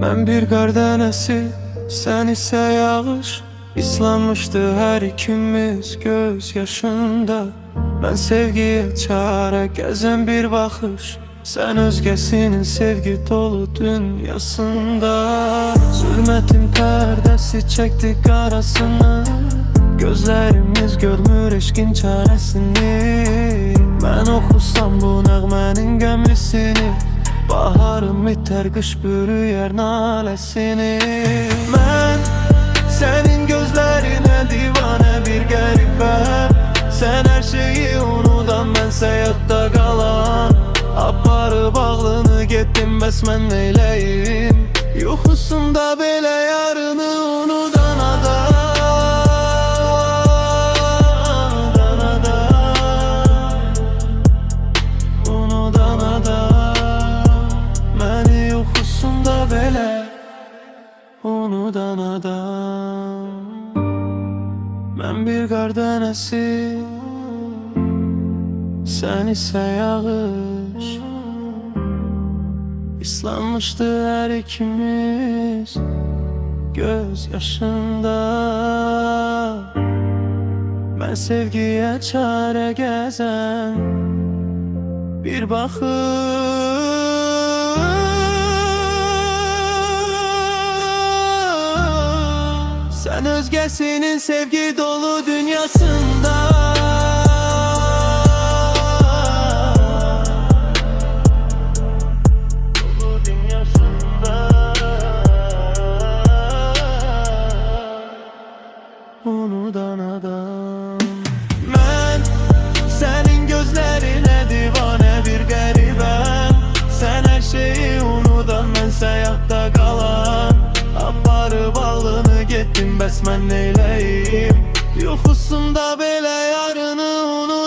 Mən bir qar dənəsi, sən isə yağış. İslanmışdı hər ikimiz göz yaşında. Mən sevgiyə çarə gəzən bir baxış. Sən özgəsinin sevgi dolu dünyasında. Zülmətin pərdəsi çəkdi qarasını. Gözlərimiz görmür eşqin çarəsini. Mən oxusam bu nəğmənin qəmlisini. Baharım itər, qış bürüyər naləsini. Mən sənin gözlərinə divanə bir qəribəm. Sən hər şeyi unudan, mənsə yadda qalan. Aparıb ağlını getdim, bəs mən neyləyim? Yuxusunda belə yarını unudan adam. Unudan adam. Məni yuxusunda belə unudan adam. Mən bir qar dənəsi, sən isə yağış. İslanmışdı hər ikimiz göz yaşında. Mən sevgiyə çarə gəzən bir baxış. Sən özgəsinin sevgi dolu dünyasında. Unudan adam. Mən sənin gözlərinə divanə bir qəribəm. Sən hər şeyi unudan, mənsə yadda qalan. Aparıb ağlını getdim, bəs mən neyləyim? Yuxusunda belə yarını unut.